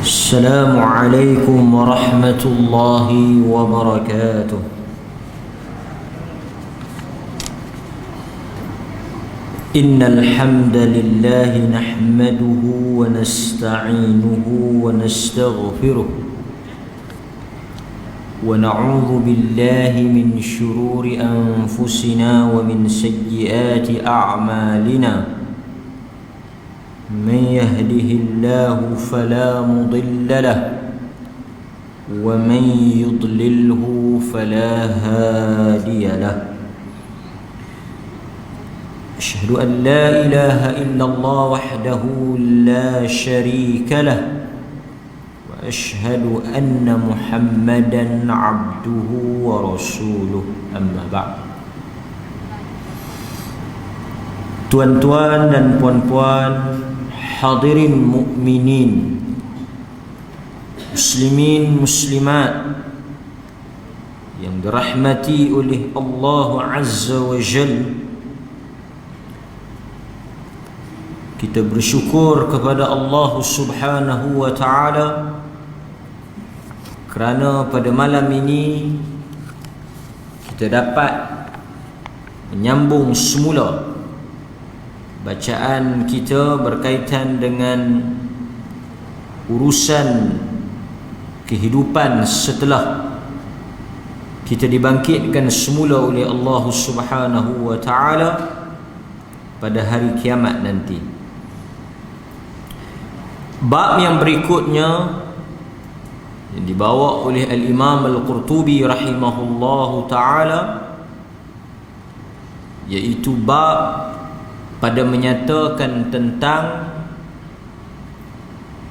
السلام عليكم ورحمة الله وبركاته. إن الحمد لله نحمده ونستعينه ونستغفره ونعوذ بالله من شرور أنفسنا ومن سيئات أعمالنا. من يهده الله فلا مضل له ومن يضلله فلا هادي له. أشهد أن لا إله إلا الله وحده لا شريك له وأشهد أن محمدا عبده ورسوله. أما بعد. Tuan-tuan dan puan-puan, hadirin mukminin, muslimin muslimat yang dirahmati oleh Allah Azza wa Jalla, kita bersyukur kepada Allah Subhanahu wa Ta'ala kerana pada malam ini kita dapat menyambung semula bacaan kita berkaitan dengan urusan kehidupan setelah kita dibangkitkan semula oleh Allah Subhanahu wa Ta'ala pada hari kiamat nanti. Bab yang berikutnya yang dibawa oleh Al-Imam Al-Qurtubi rahimahullahu ta'ala, iaitu bab pada menyatakan tentang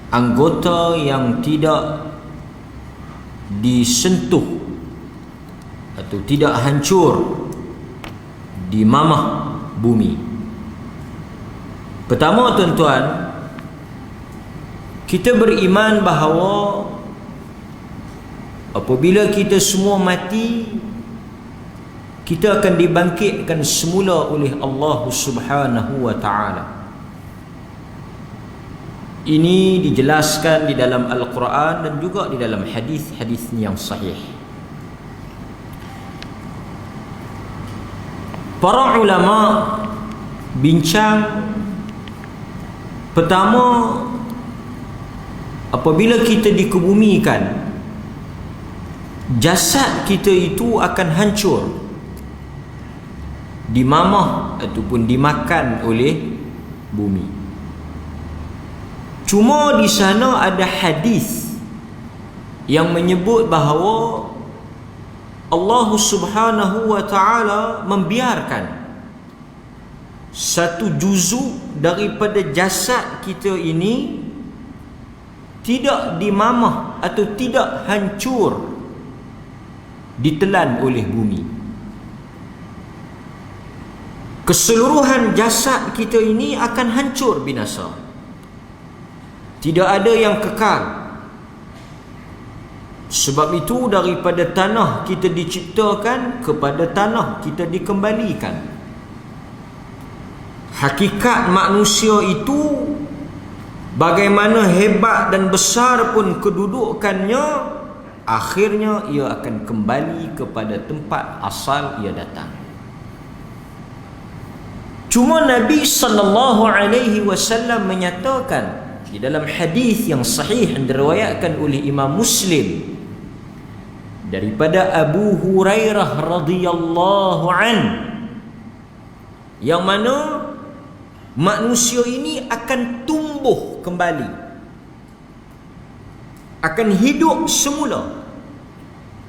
anggota yang tidak disentuh atau tidak hancur di mamah bumi. Pertama, tuan-tuan, kita beriman bahawa apabila kita semua mati, kita akan dibangkitkan semula oleh Allah Subhanahu wa Ta'ala. Ini dijelaskan di dalam Al-Quran dan juga di dalam hadis-hadis yang sahih. Para ulama bincang, pertama, apabila kita dikebumikan, jasad kita itu akan hancur, dimamah ataupun dimakan oleh bumi. Cuma di sana ada hadis yang menyebut bahawa Allah Subhanahu wa Ta'ala membiarkan satu juzuk daripada jasad kita ini tidak dimamah atau tidak hancur, ditelan oleh bumi. Keseluruhan jasad kita ini akan hancur binasa. Tidak ada yang kekal. Sebab itu daripada tanah kita diciptakan, kepada tanah kita dikembalikan. Hakikat manusia itu, bagaimana hebat dan besar pun kedudukannya, akhirnya ia akan kembali kepada tempat asal ia datang. Cuma Nabi sallallahu alaihi wasallam menyatakan di dalam hadis yang sahih yang diriwayatkan oleh Imam Muslim daripada Abu Hurairah radhiyallahu an, yang mana manusia ini akan tumbuh kembali, akan hidup semula,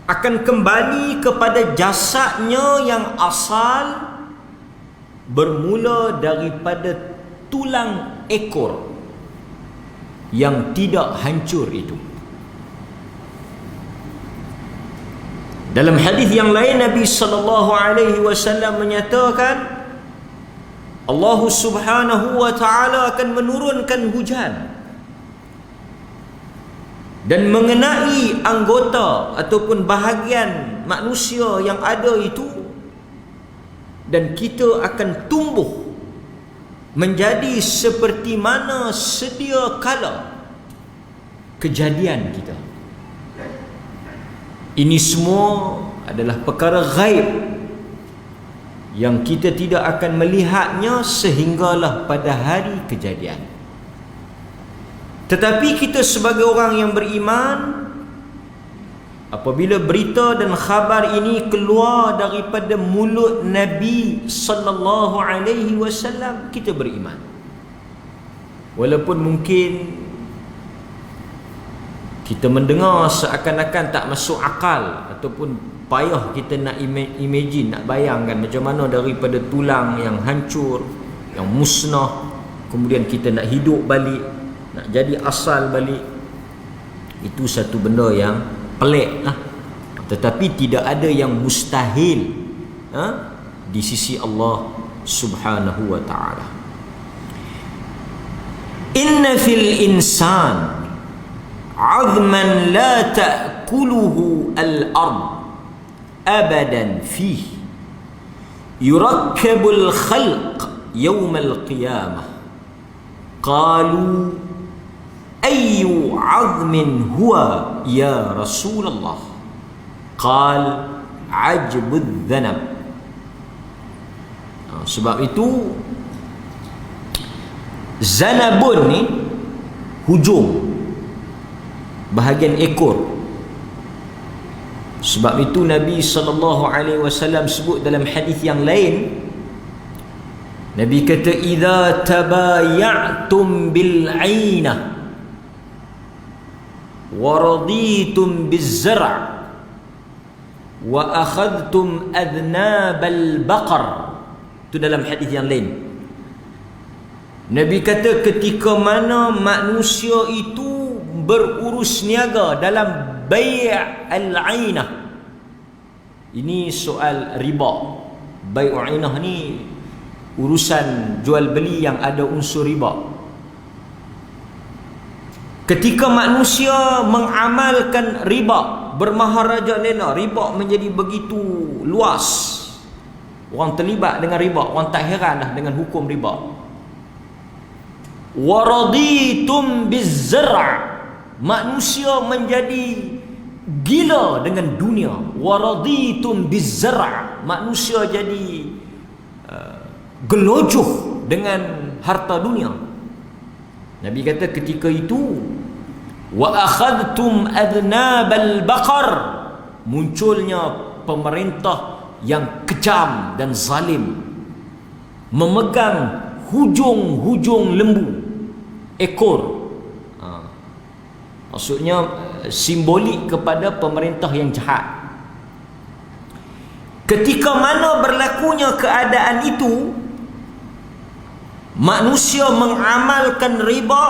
akan kembali kepada jasadnya yang asal, bermula daripada tulang ekor yang tidak hancur itu. Dalam hadis yang lain, Nabi sallallahu alaihi wasallam menyatakan Allah Subhanahu wa Ta'ala akan menurunkan hujan dan mengenai anggota ataupun bahagian manusia yang ada itu, dan kita akan tumbuh menjadi seperti mana sedia kala kejadian kita. Ini semua adalah perkara ghaib yang kita tidak akan melihatnya sehinggalah pada hari kejadian. Tetapi kita sebagai orang yang beriman, apabila berita dan khabar ini keluar daripada mulut Nabi sallallahu alaihi wasallam, kita beriman. Walaupun mungkin kita mendengar seakan-akan tak masuk akal, ataupun payah kita nak imagine, nak bayangkan macam mana daripada tulang yang hancur, yang musnah, kemudian kita nak hidup balik, nak jadi asal balik. Itu satu benda yang pelik lah. Tetapi tidak ada yang mustahil di sisi Allah subhanahu wa ta'ala. Inna fil insan عظما لا تأكله الأرض أبدا فيه يركب الخلق يوم القيامة قالوا أي عظم هو يا رسول الله قال عجب الذنب. Sebab itu zanabun ni hujung, bahagian ekor. Sebab itu Nabi SAW sebut dalam hadis yang lain, Nabi kata, idza tabayatum bil ainah wa raditum biz zar' wa akhadtum adnabal baqar. Itu dalam hadis yang lain. Nabi kata, ketika mana manusia itu berurus niaga dalam bai' al-ainah. Ini soal riba. Bai' al-ainah ni urusan jual beli yang ada unsur riba. Ketika manusia mengamalkan riba, bermaharaja lela, riba menjadi begitu luas. Orang terlibat dengan riba, orang tak heran dah dengan hukum riba. Waraditum biz-zar', manusia menjadi gila dengan dunia. Waraditum biz-zar', manusia jadi gelojoh dengan harta dunia. Nabi kata ketika itu, wa akhadtum adnabal baqar, munculnya pemerintah yang kejam dan zalim, memegang hujung-hujung lembu, ekor. Maksudnya simbolik kepada pemerintah yang jahat. Ketika mana berlakunya keadaan itu, manusia mengamalkan riba,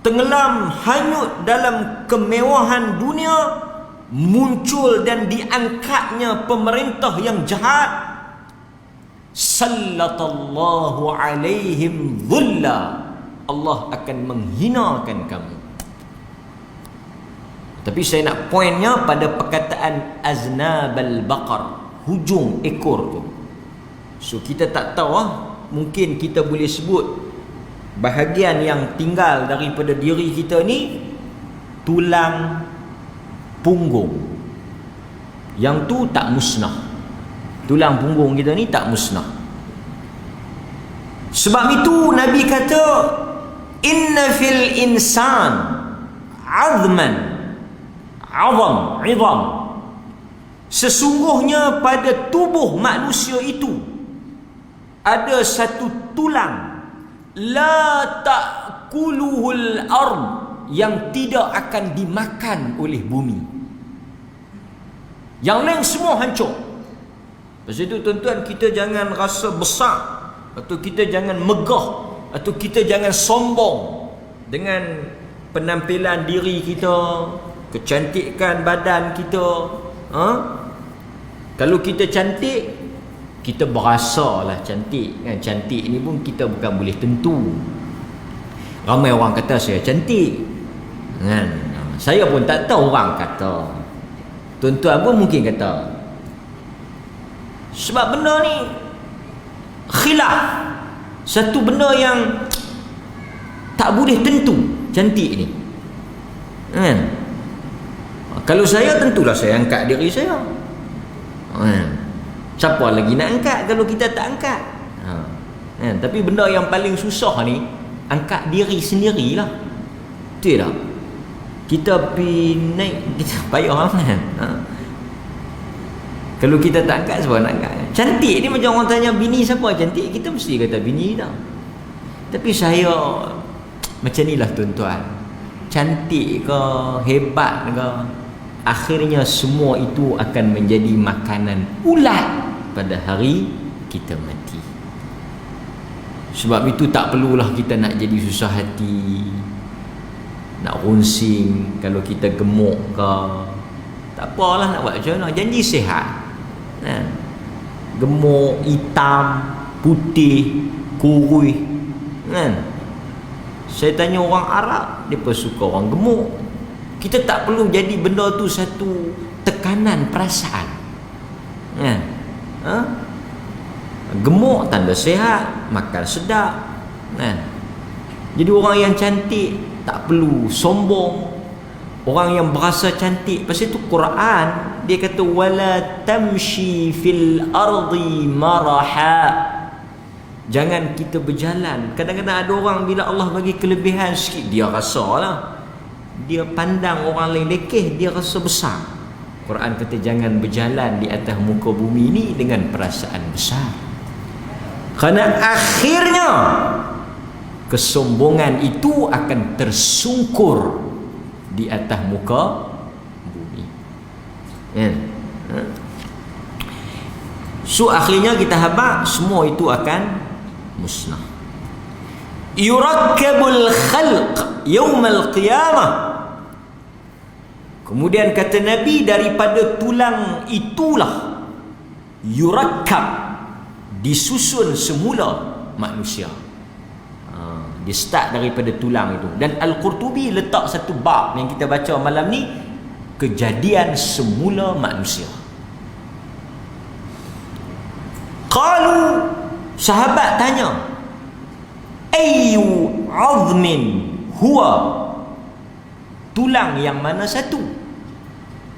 tenggelam hanyut dalam kemewahan dunia, muncul dan diangkatnya pemerintah yang jahat, sallatallahu alaihim dhulla, Allah akan menghinakan kamu. Tapi saya nak poinnya pada perkataan aznabal baqar, hujung ekor tu. So kita tak tahu mungkin kita boleh sebut bahagian yang tinggal daripada diri kita ni tulang punggung. Yang tu tak musnah. Tulang punggung kita ni tak musnah. Sebab itu Nabi kata, inna fil insan azman, izam, sesungguhnya pada tubuh manusia itu ada satu tulang, la ta'kuluhul ard, yang tidak akan dimakan oleh bumi. Yang lain semua hancur. Lepas itu tuan-tuan, kita jangan rasa besar, atau kita jangan megah, atau kita jangan sombong dengan penampilan diri kita, kecantikan badan kita. Kalau kita cantik, kita berasalah cantik kan. Cantik ni pun kita bukan boleh tentu. Ramai orang kata saya cantik kan. Saya pun tak tahu orang kata. Tuan-tuan pun mungkin kata. Sebab benda ni khilaf, satu benda yang tak boleh tentu cantik ni. Kan? Kalau saya, tentulah saya angkat diri saya. Siapa lagi nak angkat kalau kita tak angkat? Tapi benda yang paling susah ni, angkat diri sendirilah. Betul tak? Kita pergi naik, kita payah kan? Kalau kita tak angkat, siapa nak angkat? Cantik ni macam orang tanya bini siapa cantik, kita mesti kata bini dah. Tapi saya macam inilah tuan-tuan. Cantik ke, hebat ke, akhirnya semua itu akan menjadi makanan ulat pada hari kita mati. Sebab itu tak perlulah kita nak jadi susah hati, nak runsing kalau kita gemuk ke. Tak apalah nak buat macam mana, janji sihat. Gemuk, hitam, putih, kurus, kan? Saya tanya orang Arab, mereka suka orang gemuk. Kita tak perlu jadi benda tu satu tekanan perasaan, kan? Gemuk tanda sihat, makan sedap, kan? Jadi orang yang cantik tak perlu sombong. Orang yang berasa cantik, pasal itu Quran dia kata wala tamshi fil ardi maraha. Jangan kita berjalan. Kadang-kadang ada orang bila Allah bagi kelebihan sikit, dia rasalah, dia pandang orang lain lekeh, dia rasa besar. Quran kata jangan berjalan di atas muka bumi ini dengan perasaan besar, kerana akhirnya kesombongan itu akan tersungkur di atas muka bumi. So akhirnya kita habaq semua itu akan musnah. Yurakkabul khalq yaumal qiyamah. Kemudian kata Nabi, daripada tulang itulah yurakkab, disusun semula manusia. Dia start daripada tulang itu. Dan Al-Qurtubi letak satu bab yang kita baca malam ni, kejadian semula manusia. Qalu, sahabat tanya, ayyu azmin huwa, tulang yang mana satu?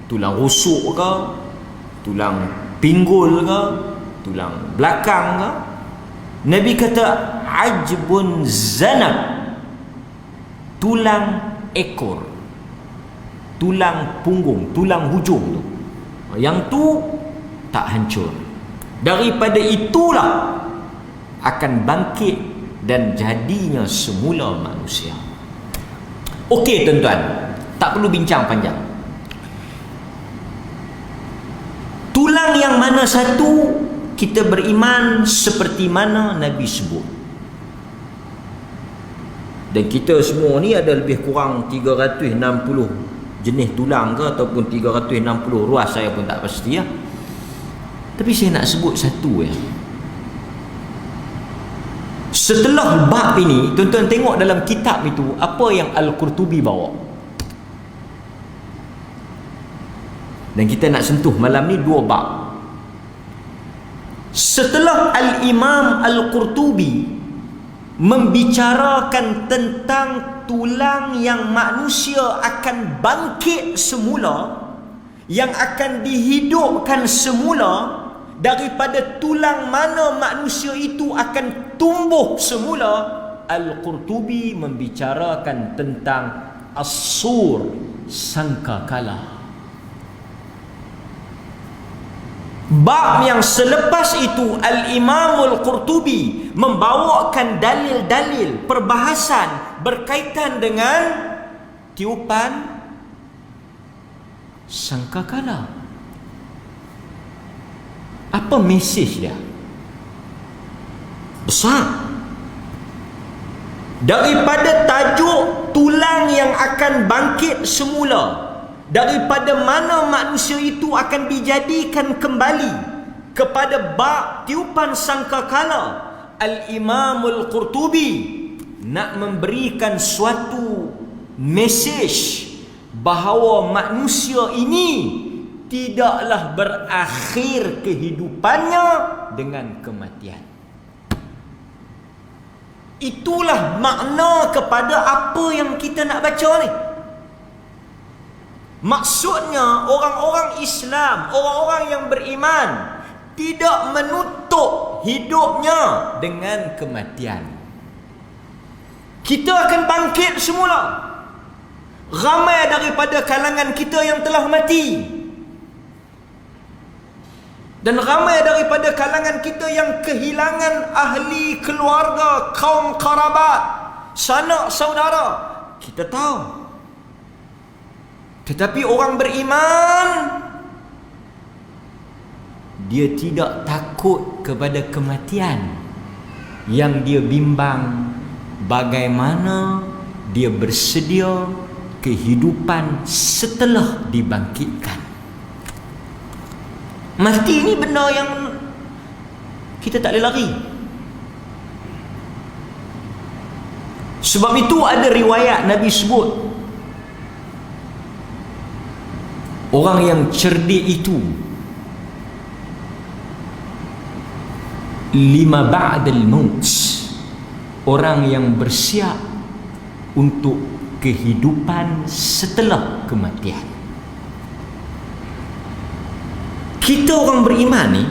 Tulang rusuk ke, tulang pinggul ke, tulang belakang ke? Nabi kata ajbun zanab, tulang ekor, tulang punggung, tulang hujung tu. Yang tu tak hancur. Daripada itulah akan bangkit dan jadinya semula manusia. Okey tuan-tuan, tak perlu bincang panjang. Tulang yang mana satu, kita beriman seperti mana Nabi sebut. Dan kita semua ni ada lebih kurang 360 jenis tulang ke ataupun 360 ruas, saya pun tak pasti ya. Tapi saya nak sebut satu ya. Setelah bab ini, tuan-tuan tengok dalam kitab itu apa yang Al-Qurtubi bawa. Dan kita nak sentuh malam ni dua bab. Setelah Al-Imam Al-Qurtubi membicarakan tentang tulang yang manusia akan bangkit semula, yang akan dihidupkan semula, daripada tulang mana manusia itu akan tumbuh semula, Al-Qurtubi membicarakan tentang as-sur, sangkakala. Bab yang selepas itu Al-Imam Al-Qurtubi membawakan dalil-dalil perbahasan berkaitan dengan tiupan sangkakala. Apa mesej dia? Besar. Daripada tajuk tulang yang akan bangkit semula, daripada mana manusia itu akan dijadikan kembali, kepada bab tiupan sangkakala, Al-Imam Al-Qurtubi nak memberikan suatu mesej bahawa manusia ini tidaklah berakhir kehidupannya dengan kematian. Itulah makna kepada apa yang kita nak baca ni. Maksudnya orang-orang Islam, orang-orang yang beriman tidak menutup hidupnya dengan kematian. Kita akan bangkit semula. Ramai daripada kalangan kita yang telah mati, dan ramai daripada kalangan kita yang kehilangan ahli keluarga, kaum kerabat, sanak saudara. Kita tahu. Tetapi orang beriman, dia tidak takut kepada kematian. Yang dia bimbang bagaimana dia bersedia kehidupan setelah dibangkitkan. Mati ni benda yang kita tak boleh lari. Sebab itu ada riwayat Nabi sebut, orang yang cerdik itu lima ba'dal maut, orang yang bersiap untuk kehidupan setelah kematian. Kita orang beriman ni,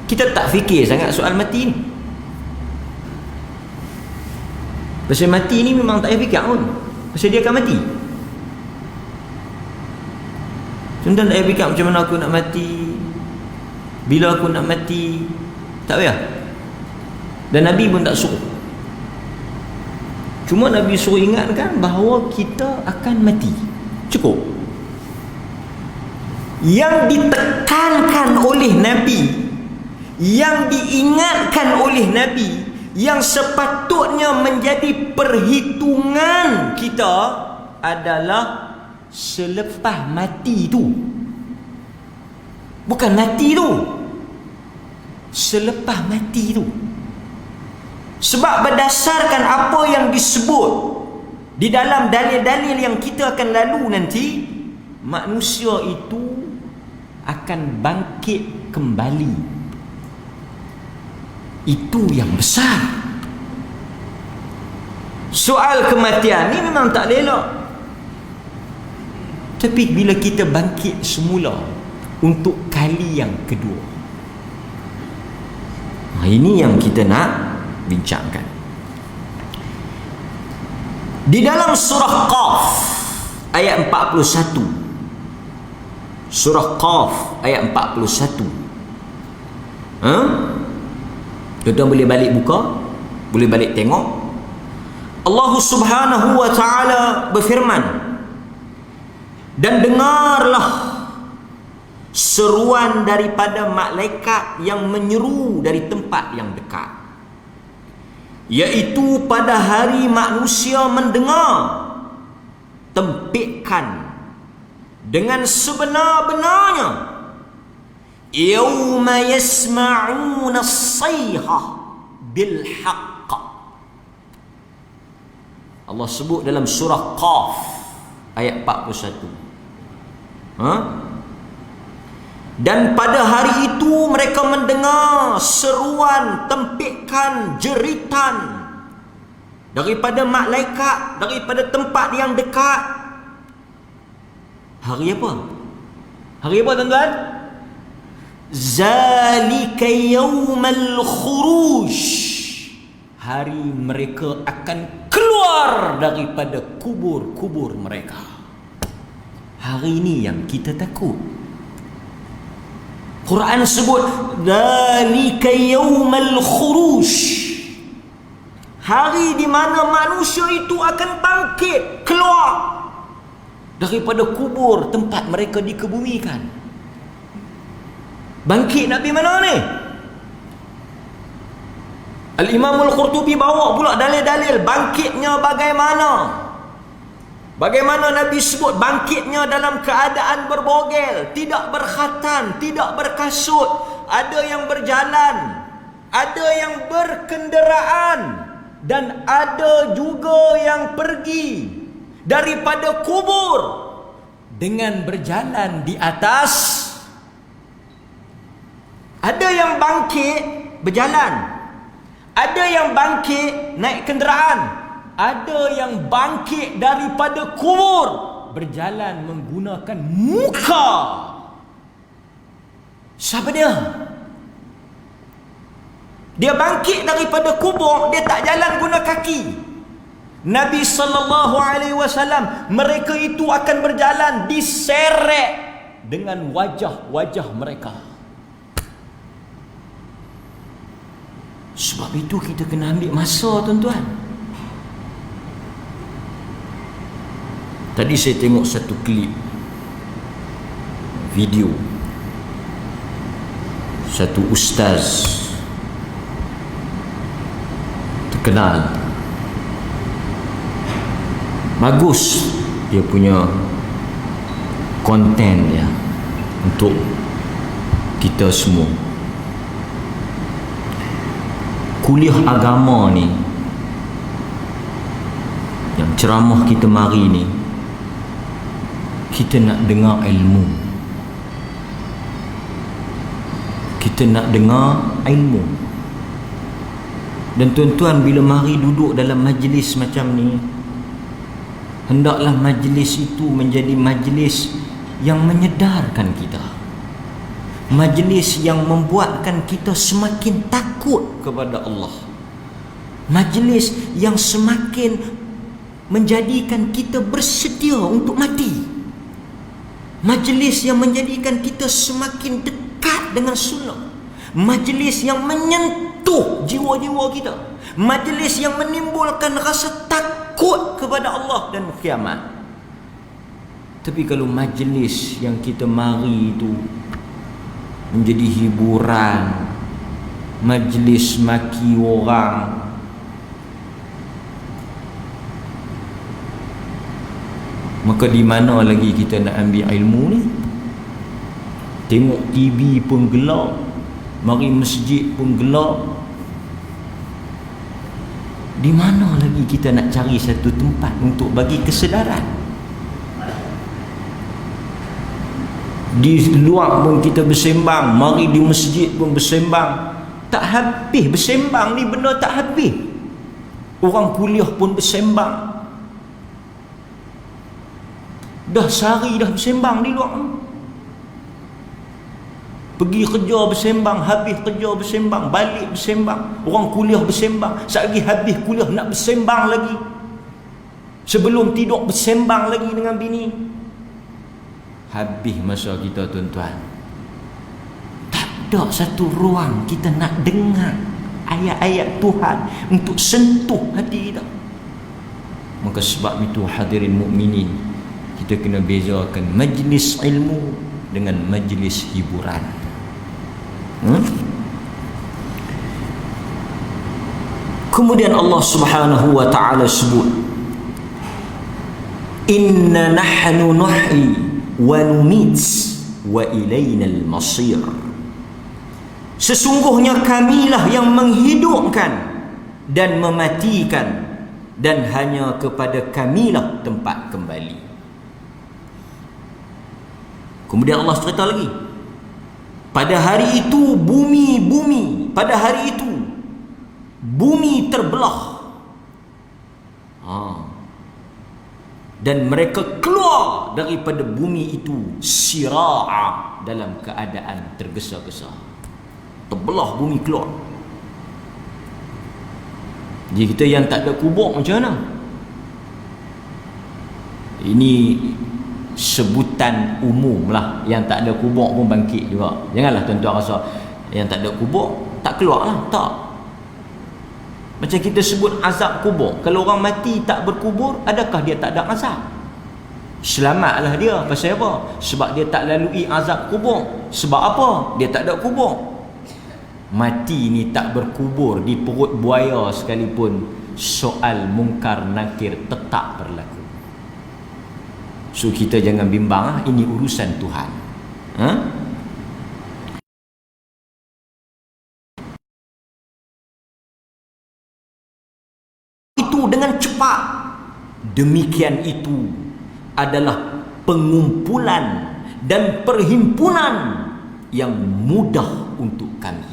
kita tak fikir sangat soal mati ni. Pasal mati ni memang tak payah fikir pun, pasal dia akan mati. Contoh tak payah fikir macam mana aku nak mati, bila aku nak mati, tak payah. Dan Nabi pun tak suruh. Cuma Nabi suruh ingatkan bahawa kita akan mati. Cukup. Yang ditekankan oleh Nabi, yang diingatkan oleh Nabi, yang sepatutnya menjadi perhitungan kita adalah selepas mati tu. Bukan mati tu, selepas mati tu. Sebab berdasarkan apa yang disebut di dalam dalil-dalil yang kita akan lalu nanti, manusia itu akan bangkit kembali. Itu yang besar. Soal kematian ni memang tak elok. Tapi bila kita bangkit semula untuk kali yang kedua, ini yang kita nak bincangkan. Di dalam surah Qaf ayat 41, surah Qaf ayat 41, tuan-tuan boleh balik buka, boleh balik tengok. Allah Subhanahu wa ta'ala berfirman, dan dengarlah seruan daripada malaikat yang menyeru dari tempat yang dekat, iaitu pada hari manusia mendengar tempikan dengan sebenar-benarnya, yauma yasma'una as-sayhah bil haqq. Allah sebut dalam surah Qaf ayat 41. Dan pada hari itu mereka mendengar seruan, tempikan, jeritan daripada malaikat, daripada tempat yang dekat. Hari apa? Hari apa, tuan-tuan? Zalika yawmal khuruj. Hari mereka akan keluar daripada kubur-kubur mereka. Hari ini yang kita takut. Quran sebut dzalika yaumal khuruj, hari di mana manusia itu akan bangkit keluar daripada kubur tempat mereka dikebumikan. Bangkit Nabi mana ni? Al-Imam Al-Qurtubi bawa pula dalil-dalil bangkitnya bagaimana. Bagaimana Nabi sebut bangkitnya dalam keadaan berbogel, tidak berkhatan, tidak berkasut. Ada yang berjalan, ada yang berkenderaan, dan ada juga yang pergi daripada kubur dengan berjalan di atas. Ada yang bangkit berjalan, ada yang bangkit naik kenderaan, ada yang bangkit daripada kubur berjalan menggunakan muka. Siapa dia? Dia bangkit daripada kubur, dia tak jalan guna kaki. Nabi SAW, mereka itu akan berjalan diseret dengan wajah-wajah mereka. Sebab itu kita kena ambil masa, tuan-tuan. Tadi saya tengok satu klip video satu ustaz terkenal. Bagus dia punya konten dia untuk kita semua. Kuliah agama ni, yang ceramah kita mari ni, kita nak dengar ilmu. Kita nak dengar ilmu. Dan tuan-tuan, bila mari duduk dalam majlis macam ni, hendaklah majlis itu menjadi majlis yang menyedarkan kita, majlis yang membuatkan kita semakin takut kepada Allah, majlis yang semakin menjadikan kita bersedia untuk mati, majlis yang menjadikan kita semakin dekat dengan sunnah, majlis yang menyentuh jiwa-jiwa kita, majlis yang menimbulkan rasa takut kepada Allah dan kiamat. Tapi kalau majlis yang kita mari itu menjadi hiburan, majlis maki orang, maka di mana lagi kita nak ambil ilmu ni? Tengok TV pun gelap, mari masjid pun gelap. Di mana lagi kita nak cari satu tempat untuk bagi kesedaran? Di luar pun kita bersembang, mari di masjid pun bersembang. Tak habis bersembang ni, benda tak habis. Orang kuliah pun bersembang. Dah sehari dah bersembang di luar. Pergi kerja bersembang, habis kerja bersembang, balik bersembang. Orang kuliah bersembang, sekali habis kuliah nak bersembang lagi. Sebelum tidur bersembang lagi dengan bini. Habis masa kita, tuan-tuan. Tak ada satu ruang kita nak dengar ayat-ayat Tuhan untuk sentuh hati kita. Maka sebab itu, hadirin mukminin, kita kena bezakan majlis ilmu dengan majlis hiburan. Kemudian Allah Subhanahu wa ta'ala sebut, inna nahnu nuhyi wa numit wa ilainal masir. Sesungguhnya kamilah yang menghidupkan dan mematikan, dan hanya kepada kamilah tempat kembali. Kemudian Allah cerita lagi, pada hari itu pada hari itu bumi terbelah, dan mereka keluar daripada bumi itu sira'a, dalam keadaan tergesa-gesa. Terbelah bumi, keluar. Jadi kita yang tak ada kubur macam mana? Ini sebutan umum lah. Yang tak ada kubur pun bangkit juga. Janganlah tuan-tuan rasa yang tak ada kubur tak keluar lah. Tak. Macam kita sebut azab kubur. Kalau orang mati tak berkubur, adakah dia tak ada azab? Selamatlah dia. Pasal apa? Sebab dia tak lalui azab kubur. Sebab apa? Dia tak ada kubur. Mati ni tak berkubur di perut buaya sekalipun, soal mungkar nakir tetap berlaku. So kita jangan bimbang, ini urusan Tuhan. Itu dengan cepat. Demikian itu adalah pengumpulan dan perhimpunan yang mudah untuk kami.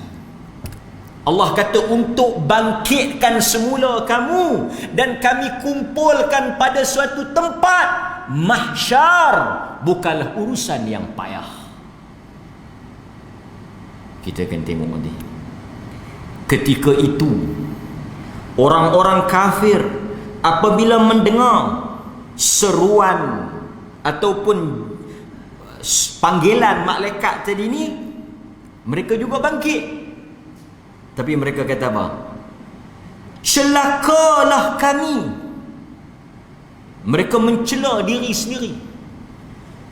Allah kata untuk bangkitkan semula kamu dan kami kumpulkan pada suatu tempat mahsyar bukanlah urusan yang payah. Kita akan tengok nanti. Ketika itu orang-orang kafir apabila mendengar seruan ataupun panggilan malaikat tadi ni, mereka juga bangkit. Tapi mereka kata apa? Celakalah kami. Mereka mencela diri sendiri.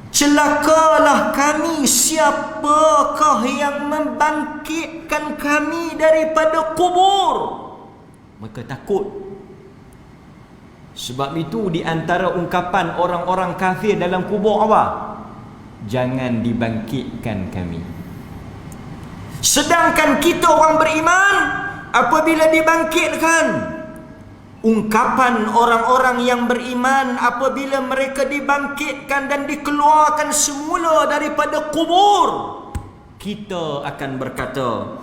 Celakalah kami, siapakah yang membangkitkan kami daripada kubur? Mereka takut. Sebab itu di antara ungkapan orang-orang kafir dalam kubur apa? Jangan dibangkitkan kami. Sedangkan kita orang beriman, apabila dibangkitkan, ungkapan orang-orang yang beriman apabila mereka dibangkitkan dan dikeluarkan semula daripada kubur, kita akan berkata,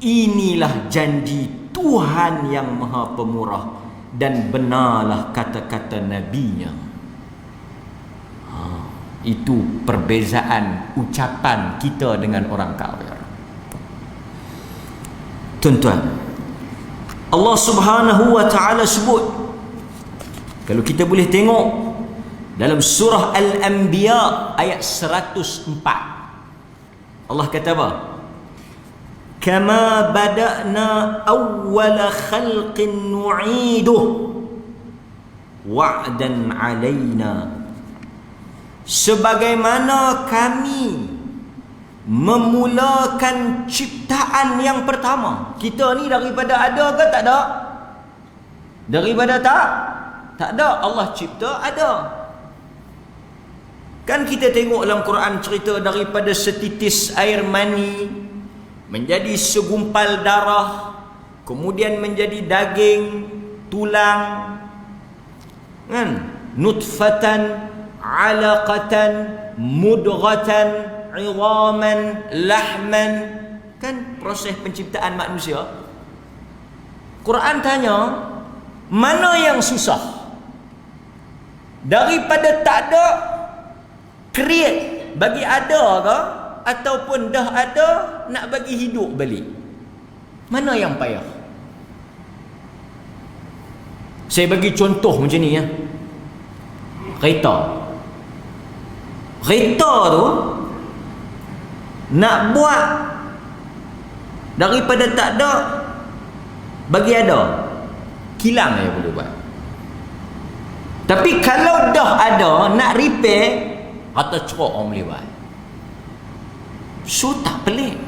inilah janji Tuhan yang Maha Pemurah dan benarlah kata-kata Nabi-Nya. Itu perbezaan ucapan kita dengan orang kafir. Tuan-tuan, Allah Subhanahu wa ta'ala sebut, kalau kita boleh tengok dalam surah Al-Anbiya ayat 104, Allah kata apa? Kama bada'na awwala khalqin nu'iduh wa'dan 'alaina. Sebagaimana kami memulakan ciptaan yang pertama. Kita ni daripada ada ke tak ada? Daripada tak ada. Allah cipta ada. Kan kita tengok dalam Quran cerita daripada setitis air mani menjadi segumpal darah, kemudian menjadi daging, tulang, kan? Nutfatan, alaqatan, mudghatan, iwaman, lahman. Kan proses penciptaan manusia. Quran tanya, mana yang susah? Daripada tak ada, create, bagi ada ke? Ataupun dah ada, nak bagi hidup balik? Mana yang payah? Saya bagi contoh macam ni ya. Kereta tu nak buat daripada tak ada bagi ada, kilang je boleh buat. Tapi kalau dah ada, nak repair, kata cerok orang boleh buat. So tak pelik.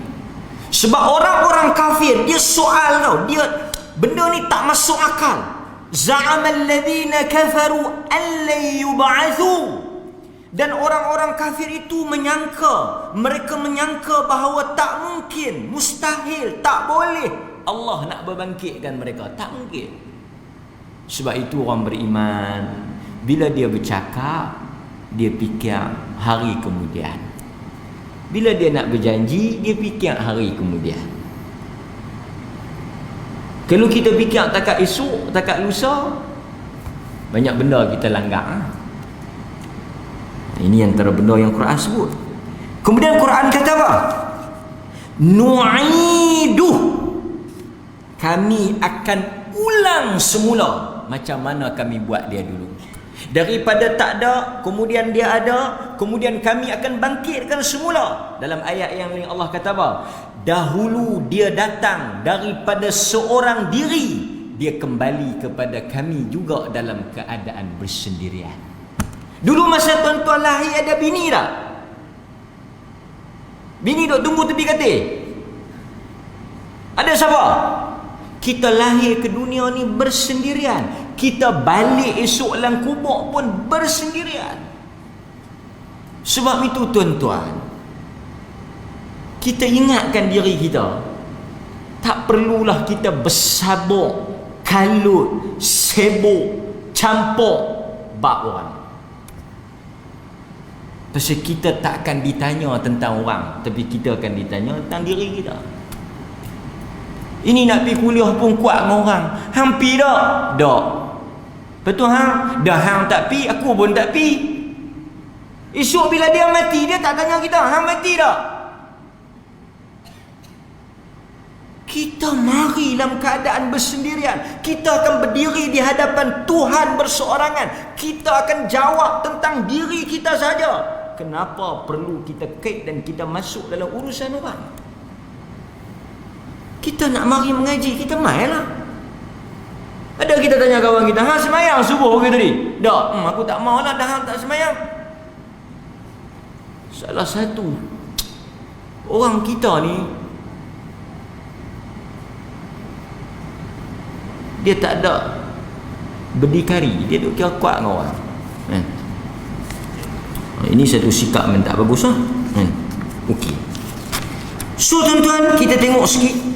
Sebab orang-orang kafir, dia soal tau, dia benda ni tak masuk akal. Za'amal ladhina kafaru an la yub'athu. Dan orang-orang kafir itu mereka menyangka bahawa tak mungkin, mustahil, tak boleh Allah nak berbangkitkan mereka. Tak mungkin. Sebab itu orang beriman, bila dia bercakap, dia fikir hari kemudian. Bila dia nak berjanji, dia fikir hari kemudian. Kalau kita fikir takat esok, takat lusa, banyak benda kita langgar. Ini antara benda yang Quran sebut. Kemudian Quran kata apa? Nu'iduh. Kami akan ulang semula macam mana kami buat dia dulu. Daripada tak ada, kemudian dia ada, kemudian kami akan bangkitkan semula. Dalam ayat yang lain Allah kata apa? Dahulu dia datang daripada seorang diri, dia kembali kepada kami juga dalam keadaan bersendirian. Dulu masa tuan-tuan lahir ada bini tak? Bini duk tunggu tepi katil? Ada siapa? Kita lahir ke dunia ni bersendirian. Kita balik esok dalam kubur pun bersendirian. Sebab itu tuan-tuan, kita ingatkan diri kita, tak perlulah kita bersabuk, kalut, sibuk, campur bab orang. Pasal kita tak akan ditanya tentang orang, tapi kita akan ditanya tentang diri kita. Ini nak pergi kuliah pun kuat dengan orang. Hang pi tak? Tak. Betul hang? Dah hang tak pi, aku pun tak pi. Esok bila dia mati, dia tak tanya kita, hang mati tak? Kita mari dalam keadaan bersendirian. Kita akan berdiri di hadapan Tuhan berseorangan. Kita akan jawab tentang diri kita saja. Kenapa perlu kita kait dan kita masuk dalam urusan orang? Kita nak mari mengaji, kita mainlah. Ada kita tanya kawan kita, hang semayang subuh ke tadi? Tak, aku tak mau lah, dah tak semayang. Salah satu orang kita ni, dia tak ada berdikari, dia duk kira kuat dengan orang. Ini satu sikap yang tak bagus lah. Okey. So tuan-tuan, kita tengok sikit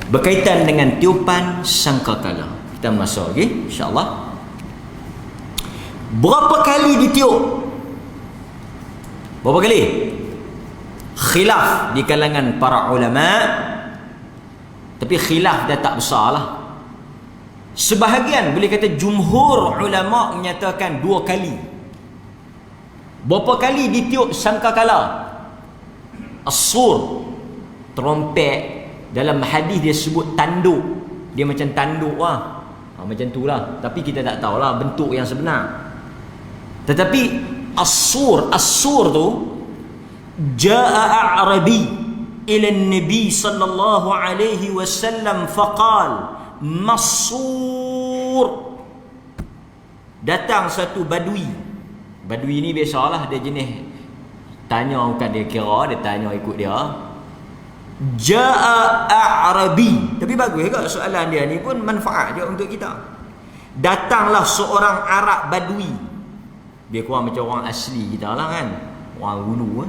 berkaitan dengan tiupan sangkakala. Kita masuk lagi, insya-Allah. Berapa kali ditiup? Berapa kali? Khilaf di kalangan para ulama. Tapi khilaf dah tak besar lah. Sebahagian boleh kata jumhur ulama menyatakan 2 kali. Berapa kali ditiup sangkakala? As-sur, trompet. Dalam hadis dia sebut tanduk. Dia macam tanduk lah. Macam tu lah. Tapi kita tak tahulah bentuk yang sebenar. Tetapi as-sur tu, Ja'a a'rabi ila Nabi sallallahu alaihi wasallam faqal Masur. Datang satu badui. Badui ni biasalah dia jenis tanya, bukan dia kira, dia tanya ikut dia. Ja'a a'rabi. Tapi bagus juga soalan dia ni pun manfaat juga untuk kita. Datanglah seorang Arab badui. Dia kurang macam orang asli kita lah kan, orang hulu.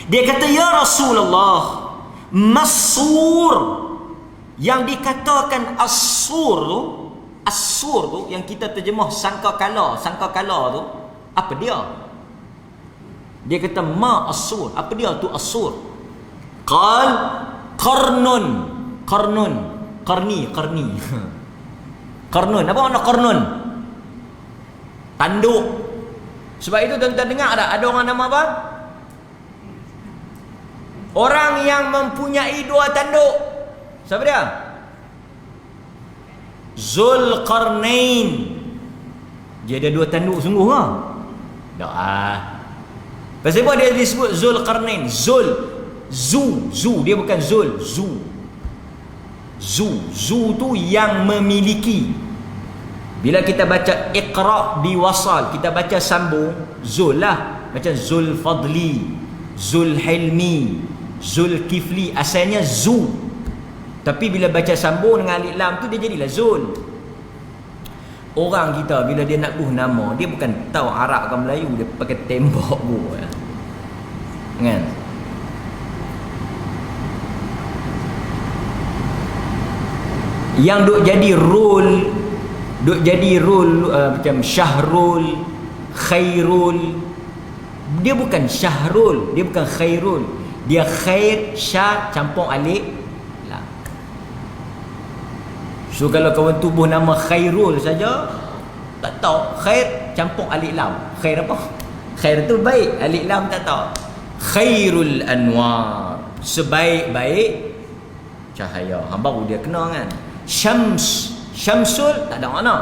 Dia kata, ya Rasulullah, Masur. Yang dikatakan as-sur tu yang kita terjemah sangkakala tu, apa dia? Dia kata ma as-sur. Apa dia tu as-sur? Qal qarnun. Qarni. Qarnun. Apa makna qarnun? Tanduk. Sebab itu tuan-tuan dengar tak? Ada orang nama apa? Orang yang mempunyai 2 tanduk. Siapa dia? Zulqarnain. Dia ada 2 tanduk sungguh ke? Tak ah. Pasal apa dia disebut Zulqarnain? Zu, dia bukan Zul. Zu tu yang memiliki. Bila kita baca Iqra biwasal, kita baca sambung Zul lah. Macam Zul Fadli, Zul Hilmi, Zul Kifli, asalnya Zu. Tapi bila baca sambung dengan alif lam tu, dia jadilah Zul. Orang kita bila dia nak buh nama, dia bukan tahu Arab ke Melayu, dia pakai tembok buh kan. Yang duk jadi rule macam Syahrul, Khairul. Dia bukan Syahrul, dia bukan Khairul. Dia Khair, Syah campur alif lam. So kalau kawan tubuh nama Khairul saja, tak tahu Khair campur alif lam. Khair apa? Khair tu baik, alif lam tak tahu. Khairul anwar, sebaik-baik cahaya. Baru dia kena kan. Syamsul tak ada makna.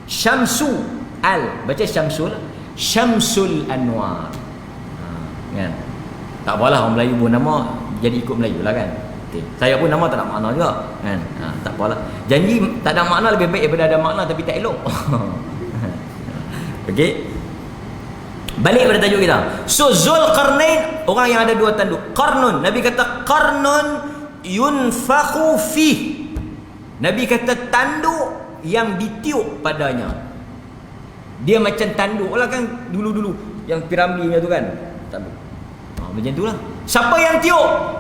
Syamsu al, baca Syamsul, Syamsul Anwar. Kan? Tak apalah orang Melayu pun nama jadi ikut Melayu lah kan. Okay. Saya pun nama tak ada makna juga kan. Tak apalah. Janji tak ada makna lebih baik daripada ada makna tapi tak elok. Okey. Balik pada tajuk kita. So Zulqarnain, orang yang ada 2 tanduk. Qarnun, Nabi kata qarnun yunfakhu fih. Nabi kata tanduk yang ditiup padanya. Dia macam tanduk lah kan dulu-dulu yang piramidnya tu kan. Tanduk. Macam tu lah. Siapa yang tiup?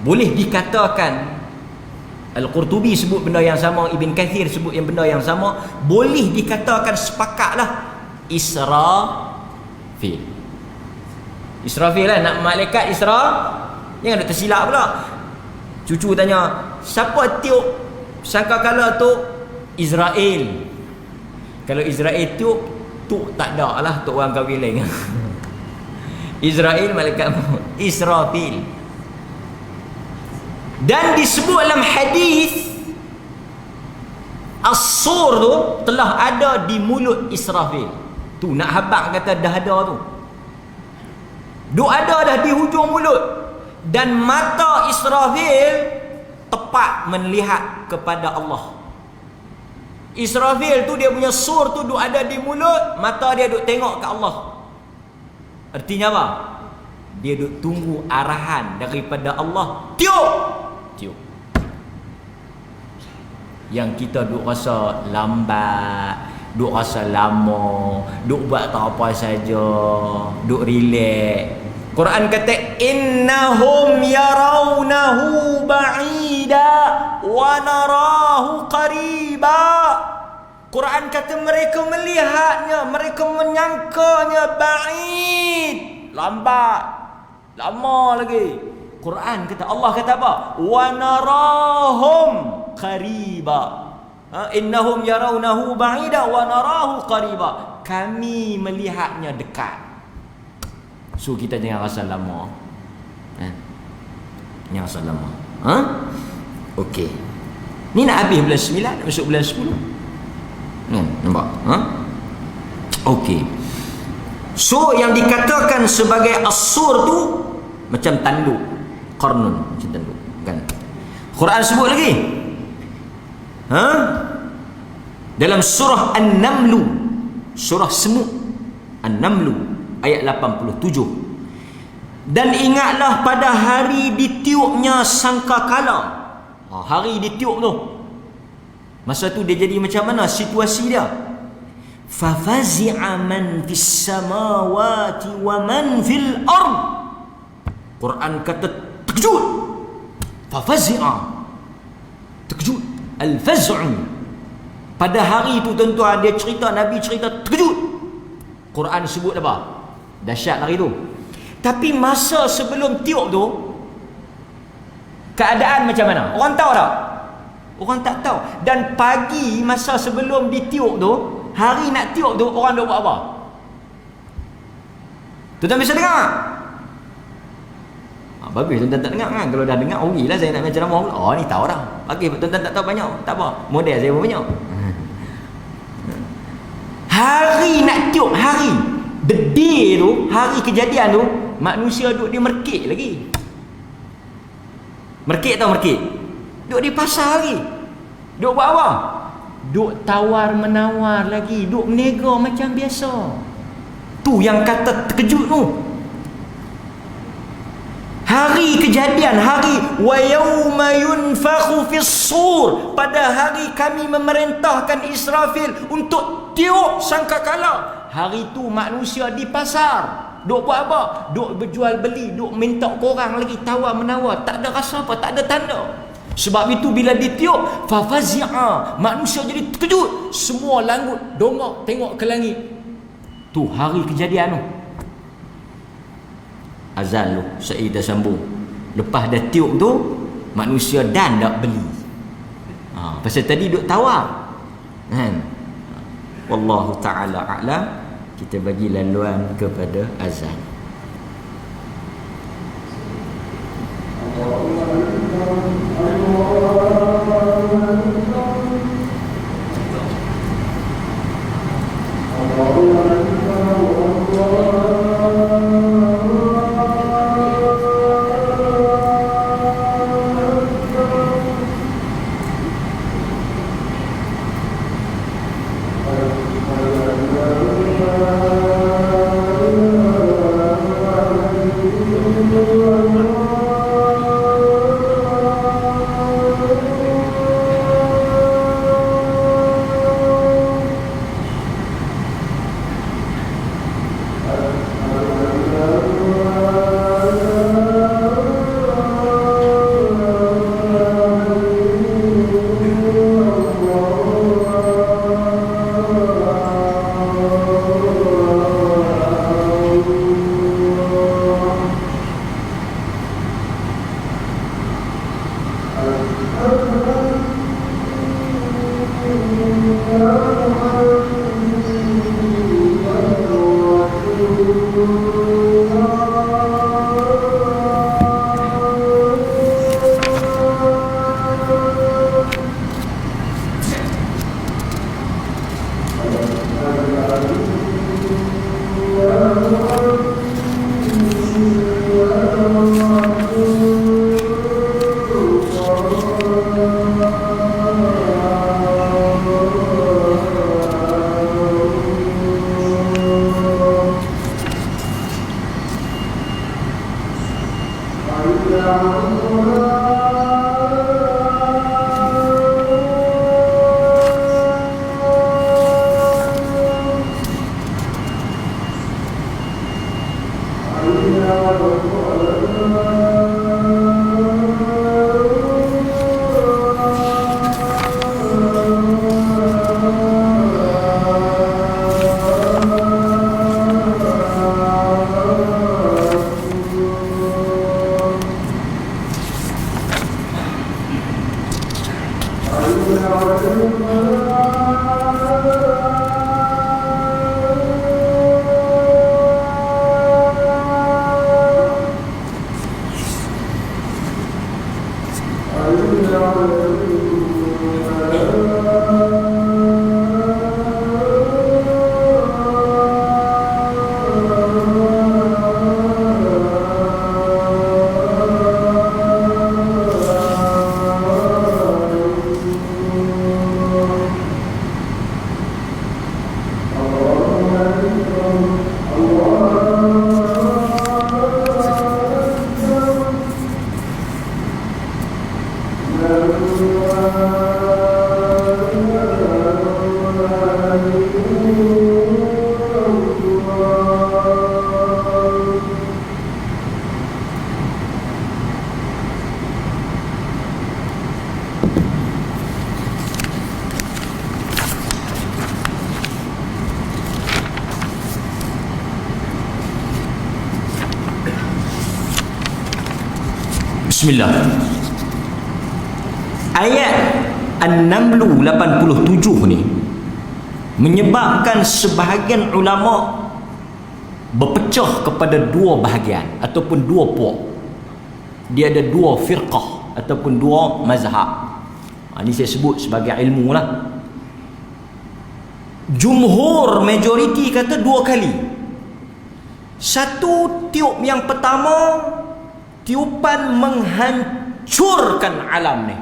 Boleh dikatakan Al-Qurtubi sebut benda yang sama, Ibn Kathir sebut yang benda yang sama. Boleh dikatakan sepakatlah Israfil lah, nak malaikat Isra. Jangan ada tersilap pula. Cucu tanya, siapa tiup sangkakala tu? Israel. Kalau Israel tiup, tu tak ada lah, tu orang kahwin lain. Israel malaikat maut, Israfil. Dan disebut dalam hadis, as-sur tu telah ada di mulut Israfil. Tu nak habaq kata dah ada tu. Duk ada dah di hujung mulut. Dan mata Israfil tepat melihat kepada Allah. Israfil tu dia punya sur tu duk ada di mulut, mata dia duk tengok ke Allah. Artinya apa? Dia duk tunggu arahan daripada Allah. Tiup! Tiup. Yang kita duk rasa lambat, duk rasa lama, duk buat tak apa saja, duk relax. Quran kata innahum yarawnahu ba'ida wa narahu qariba. Quran kata mereka melihatnya, mereka menyangkanya ba'id, lambat, lama lagi. Quran kata, Allah kata apa? Wa narahum qariba. Innahum yarawnahu ba'ida wa narahu qariba. Kami melihatnya dekat. So kita jangan rasa lama. Jangan rasa lama. Okey. Ni nak habis bulan 9, nak masuk bulan 10. Nampak? Okey. So yang dikatakan sebagai as-sur tu macam tanduk, qarnun, macam tanduk, kan? Quran sebut lagi. Dalam surah An-Naml, surah semut, An-Naml ayat 87. Dan ingatlah pada hari ditiupnya sangkakala. Hari ditiup tu, masa tu dia jadi macam mana situasi dia? Fafazi'a man fis samawati wa man fil ard. Quran kata terkejut. Fafazi'a, terkejut. Al-faz'u. Pada hari tu tuan-tuan, dia cerita, Nabi cerita terkejut. Quran sebut apa? Dahsyat hari tu. Tapi masa sebelum tiup tu, keadaan macam mana? Orang tahu tak? Orang tak tahu. Dan pagi masa sebelum ditiup tu, hari nak tiup tu, orang dah buat apa? Tuan-tuan bisa dengar? Bagus tuan-tuan tak dengar kan? Kalau dah dengar, rugilah saya nak macam ceramah. Oh ni tahu dah. Bagus tuan-tuan tak tahu banyak, tak apa. Model saya pun banyak. Hari nak tiup, hari the day tu, hari kejadian tu, manusia duduk dia merkik lagi. Merkik tau merkik? Duduk di pasar lagi. Duduk buat apa? Duduk tawar menawar lagi, duduk menega macam biasa. Tu yang kata terkejut tu. Hari kejadian, hari wa yauma yunfakhu fis-sur, pada hari kami memerintahkan Israfil untuk tiup sangkakala. Hari tu manusia di pasar, duk buat apa? Duk berjual beli, duk minta korang lagi, tawar menawar, tak ada rasa apa, tak ada tanda. Sebab itu bila ditiup, fafazi'a, manusia jadi terkejut, semua langgut dongak tengok ke langit. Tu hari kejadian tu. Azan tu, saya dah sambung. Lepas dah tiup tu, manusia dan tak beli. Pasal tadi duk tawar. Kan? Wallahu ta'ala a'lam. Kita bagi laluan kepada azan. Bismillah. Ayat An-Naml 87 ni menyebabkan sebahagian ulama berpecah kepada dua bahagian ataupun dua puak. Dia ada dua firqah ataupun dua mazhab. Ini saya sebut sebagai ilmu lah. Jumhur majoriti kata dua kali. Satu, tiup yang pertama, tiupan menghancurkan alam ni.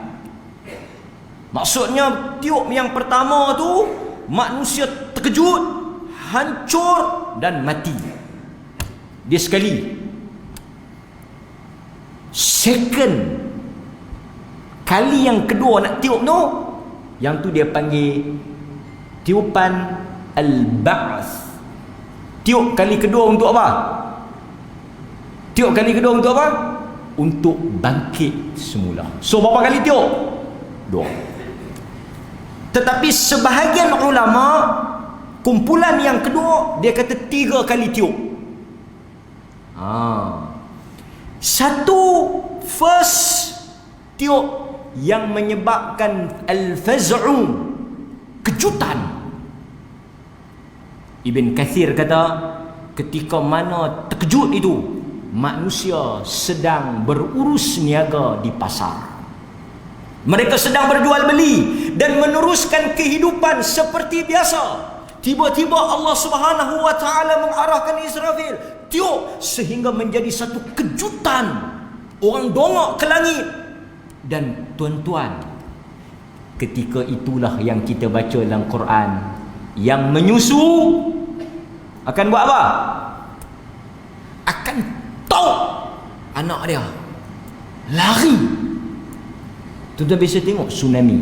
Maksudnya tiup yang pertama tu manusia terkejut, hancur dan mati. Dia sekali. Second kali yang kedua nak tiup tu, yang tu dia panggil tiupan al-ba'ts. Tiup kali kedua untuk apa? Tiup kali kedua untuk apa? Untuk bangkit semula. So berapa kali tiup? Dua. Tetapi sebahagian ulama, kumpulan yang kedua, dia kata 3 kali tiup. Satu, first tiup yang menyebabkan al-faz'u, kejutan. Ibn Kathir kata, ketika mana terkejut itu, manusia sedang berurus niaga di pasar. Mereka sedang berjual beli dan meneruskan kehidupan seperti biasa. Tiba-tiba Allah Subhanahu wa taala mengarahkan Israfil, tiup, sehingga menjadi satu kejutan. Orang dongak ke langit. Dan tuan-tuan, ketika itulah yang kita baca dalam Quran, yang menyusu akan buat apa? Akan tahu anak dia, lari. Tuan-tuan bisa tengok tsunami.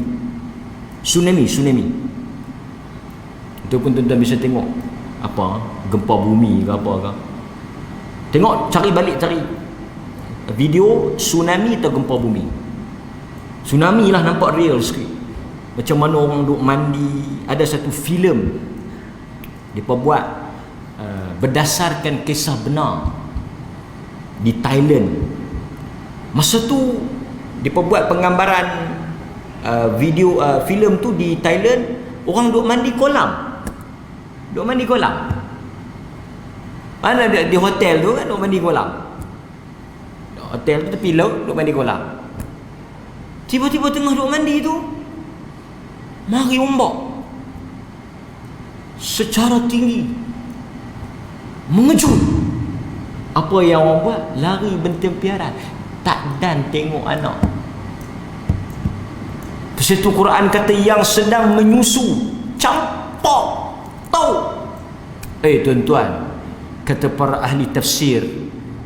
Ataupun tuan-tuan bisa tengok apa, gempa bumi ke apa ke. Tengok, cari video tsunami atau gempa bumi. Tsunami lah nampak real sikit. Macam mana orang duk mandi. Ada satu filem dia buat berdasarkan kisah benar di Thailand. Masa tu dia buat penggambaran video filem tu di Thailand. Orang duk mandi kolam. Mana di hotel tu kan duk mandi kolam. Hotel tu tepi laut duk mandi kolam. Tiba-tiba tengah duk mandi tu, mari ombak secara tinggi, mengejut. Apa yang orang buat? Lari bertempiaran, tak dan tengok anak. Pasal tu Quran kata yang sedang menyusu, campak, tahu. Tuan-tuan, kata para ahli tafsir,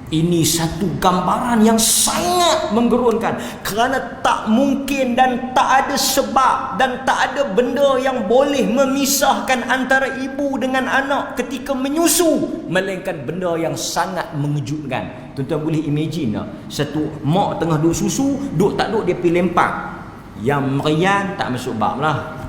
ini satu gambaran yang sangat menggerunkan, kerana tak mungkin dan tak ada sebab dan tak ada benda yang boleh memisahkan antara ibu dengan anak ketika menyusu, melainkan benda yang sangat mengejutkan. Tuan-tuan boleh imagine tak? Satu mak tengah duk susu, duk tak duk dia pergi lempar. Yang merian tak masuk bab lah.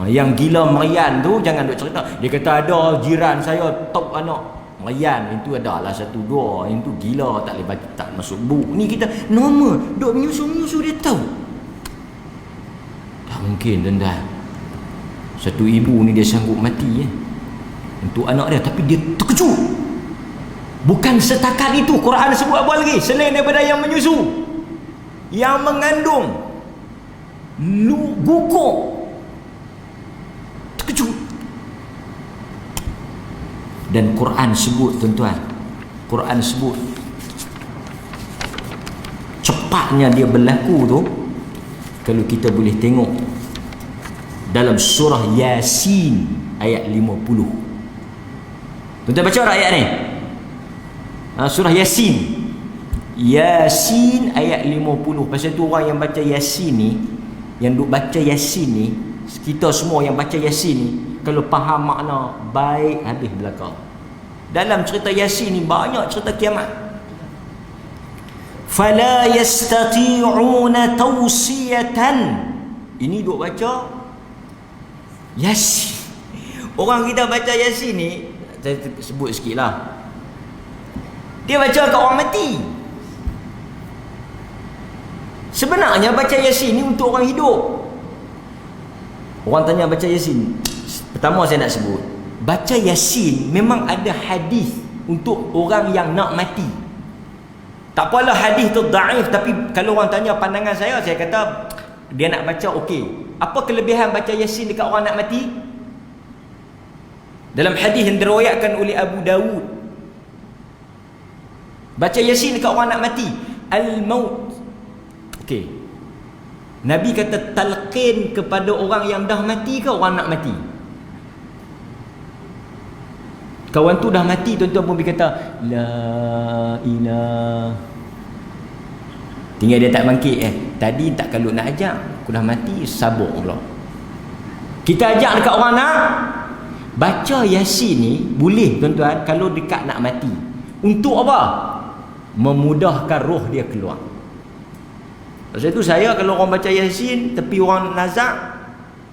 Yang gila merian tu jangan duk cerita. Dia kata ada jiran saya top anak merian, itu adalah satu dua, yang tu gila tak boleh tak masuk buk. Ni kita normal duk menyusu dia tahu. Tak mungkin tuan-tuan. Satu ibu ni dia sanggup mati untuk anak dia, tapi dia terkejut. Bukan setakat itu, Quran sebut apa lagi selain daripada yang menyusu, yang mengandung guguk, terkejut. Dan Quran sebut, tuan-tuan, Quran sebut cepatnya dia berlaku tu, kalau kita boleh tengok dalam surah Yasin ayat 50. Tuan-tuan baca ayat ni, surah Yasin ayat 50. Pasal tu orang yang baca Yasin ni, yang duk baca Yasin ni, kita semua yang baca Yasin ni, kalau faham makna baik habis belakang. Dalam cerita Yasin ni banyak cerita kiamat. Fala yastati'una tawsiyatan. Ini duk baca Yasin. Orang kita baca Yasin ni, saya sebut sikit lah, dia baca kat orang mati. Sebenarnya baca Yasin ni untuk orang hidup. Orang tanya baca Yasin. Pertama saya nak sebut, baca Yasin memang ada hadis untuk orang yang nak mati. Tak apalah hadis tu dhaif, tapi kalau orang tanya pandangan saya kata dia nak baca okey. Apa kelebihan baca Yasin dekat orang nak mati? Dalam hadis yang diriwayatkan oleh Abu Dawud, baca Yasin dekat orang nak mati, al-maut. Okey. Nabi kata talqin kepada orang yang dah mati ke orang nak mati? Kawan tu dah mati, tuan-tuan pun kata la ilah. Tinggal dia tak bangkit Tadi tak kalut nak ajak, aku dah mati, sabuk pula. Kita ajak dekat orang nak baca Yasin ni boleh tuan-tuan kalau dekat nak mati. Untuk apa? Memudahkan roh dia keluar. Sebab itu saya kalau orang baca Yasin tepi orang nazak,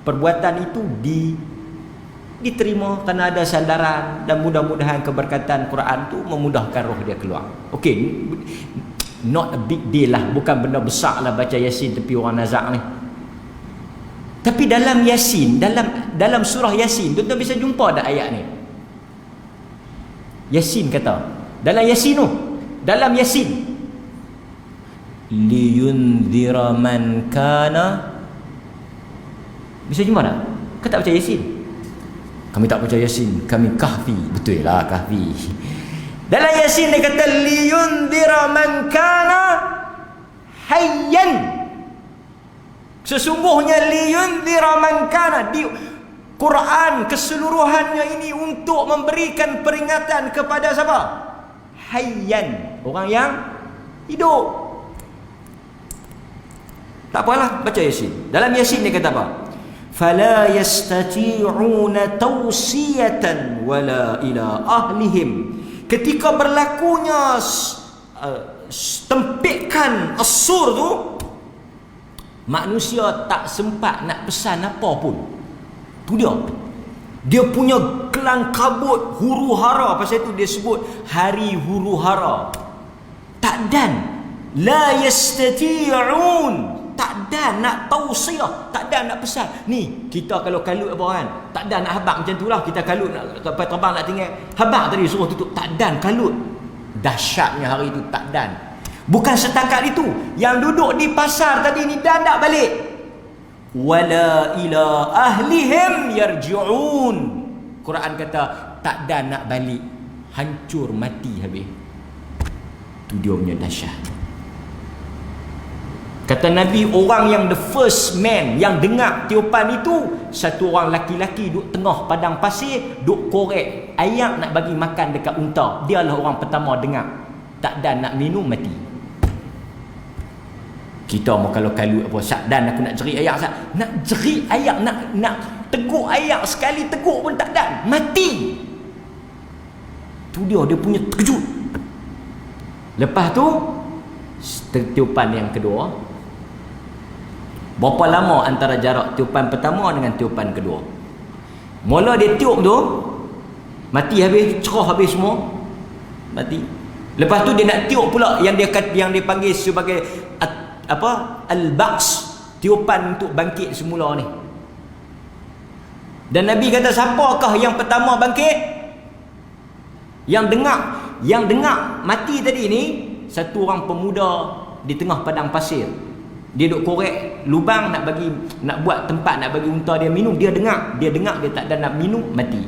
perbuatan itu diterima kerana ada sandaran, dan mudah-mudahan keberkatan Quran tu memudahkan roh dia keluar. Okey, not a big deal lah, bukan benda besar lah baca Yasin tepi orang nazak ni. Tapi dalam Yasin, dalam surah Yasin, tuan-tuan bisa jumpa tak ayat ni? Yasin kata, dalam Yasin liyundhira man kana. Bisa jumpa tak? Kau tak baca Yasin? Kami tak baca Yasin, kami Kahfi. Betul lah, Kahfi. Dalam Yasin dia kata liyundhira man kana hayyan. Sesungguhnya liyundhira man kana, di Quran keseluruhannya ini untuk memberikan peringatan kepada siapa? Hayyan, orang yang hidup. Tak apalah, baca Yasin. Dalam Yasin dia kata apa? Fala yastati'una tawsiyatan wala ila ahlihim. Ketika berlakunya tempikan asur tu, manusia tak sempat nak pesan apa pun. Tu dia punya kelang kabut, huru hara. Pasal itu dia sebut hari huru hara. Tak dan la yastati'un, tak dan nak tausiah, tak dan nak pesan. Ni kita kalau kalut apa kan, tak dan nak habaq macam itulah. Kita kalut nak kapal terbang nak tinggal, habaq tadi suruh tutup, tak dan kalut. Dahsyatnya hari itu tak dan. Bukan setakat itu, yang duduk di pasar tadi ni dan tak balik. Wala ila ahlihim yarji'un. Quran kata tak dan nak balik, hancur mati habis. Tu dia punya dahsyat. Kata Nabi, orang yang the first man yang dengar tiupan itu, satu orang laki-laki duduk tengah padang pasir, duduk korek ayam nak bagi makan dekat unta. Dialah orang pertama dengar. Tak dan nak minum, mati. Kita mau kalau kalut apa, dan aku nak jerit ayak, nak jerit ayak, nak teguk ayak sekali, teguk pun tak dan, mati. Tu dia punya terkejut. Lepas tu tiupan yang kedua. Berapa lama antara jarak tiupan pertama dengan tiupan kedua? Mula dia tiup tu, mati habis, cerah habis semua, mati. Lepas tu dia nak tiup pula yang dia panggil sebagai apa? Al-Ba'as, tiupan untuk bangkit semula ni. Dan Nabi kata, siapakah yang pertama bangkit? Yang dengar mati tadi ni, satu orang pemuda di tengah padang pasir. Dia duk korek lubang nak buat tempat nak bagi unta dia minum. Dia dengar dia tak ada nak minum, mati.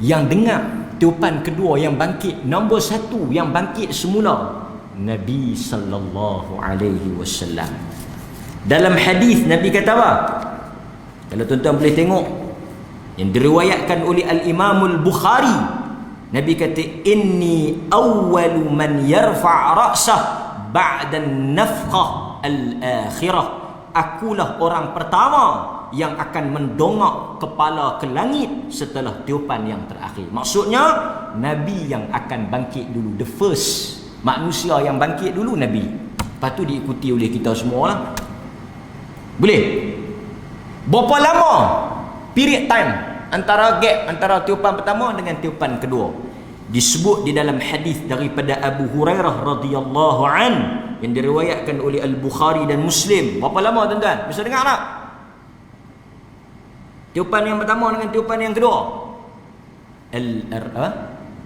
Yang dengar tiupan kedua yang bangkit, nombor satu yang bangkit semula, Nabi sallallahu alaihi wasallam. Dalam hadis Nabi kata apa? Kalau tuan-tuan boleh tengok, yang diriwayatkan oleh Al-Imam Al-Bukhari, Nabi kata, inni awwalu man yarfa' ra'sah ba'da an-nafkhah al-akhirah. Akulah orang pertama yang akan mendongak kepala ke langit setelah tiupan yang terakhir. Maksudnya Nabi yang akan bangkit dulu, the first manusia yang bangkit dulu Nabi. Lepas tu diikuti oleh kita semua lah. Boleh? Berapa lama period time antara gap antara tiupan pertama dengan tiupan kedua? Disebut di dalam hadis daripada Abu Hurairah radhiyallahu an, yang diriwayatkan oleh Al-Bukhari dan Muslim. Berapa lama tuan-tuan? Bisa dengar tak? Tiupan yang pertama dengan tiupan yang kedua.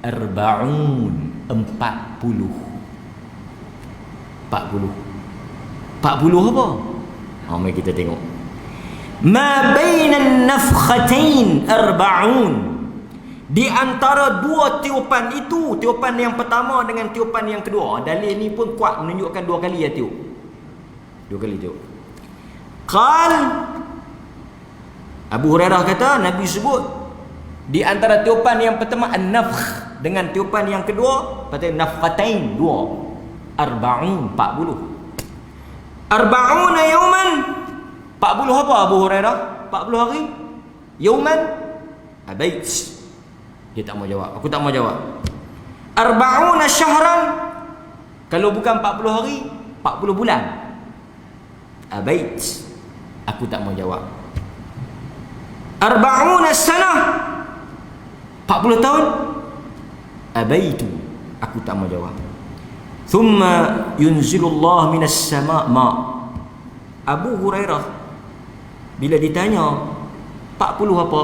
Arba'un, 40. 40 apa? Mari kita tengok. Ma bainan nafkhatain arba'un. Di antara dua tiupan itu, tiupan yang pertama dengan tiupan yang kedua. Dalil ni pun kuat menunjukkan 2 kali ya tiup. 2 kali tiup. Qal Abu Hurairah kata, Nabi sebut di antara tiupan yang pertama an-nafkh dengan tiupan yang kedua, kata nafkhatain 2. Arba'un, 40. Arba'una yauman. 40 apa Abu Hurairah? 40 hari? Yauman? Abait. Dia tak mau jawab. Aku tak mau jawab. Arba'una syahran. Kalau bukan 40 hari, 40 bulan. Abait. Aku tak mau jawab. Arba'una sanah. 40 tahun. Abaitu. Aku tak mau jawab. Thumma yunzilullah minas sama' ma. Abu Hurairah bila ditanya 40 apa,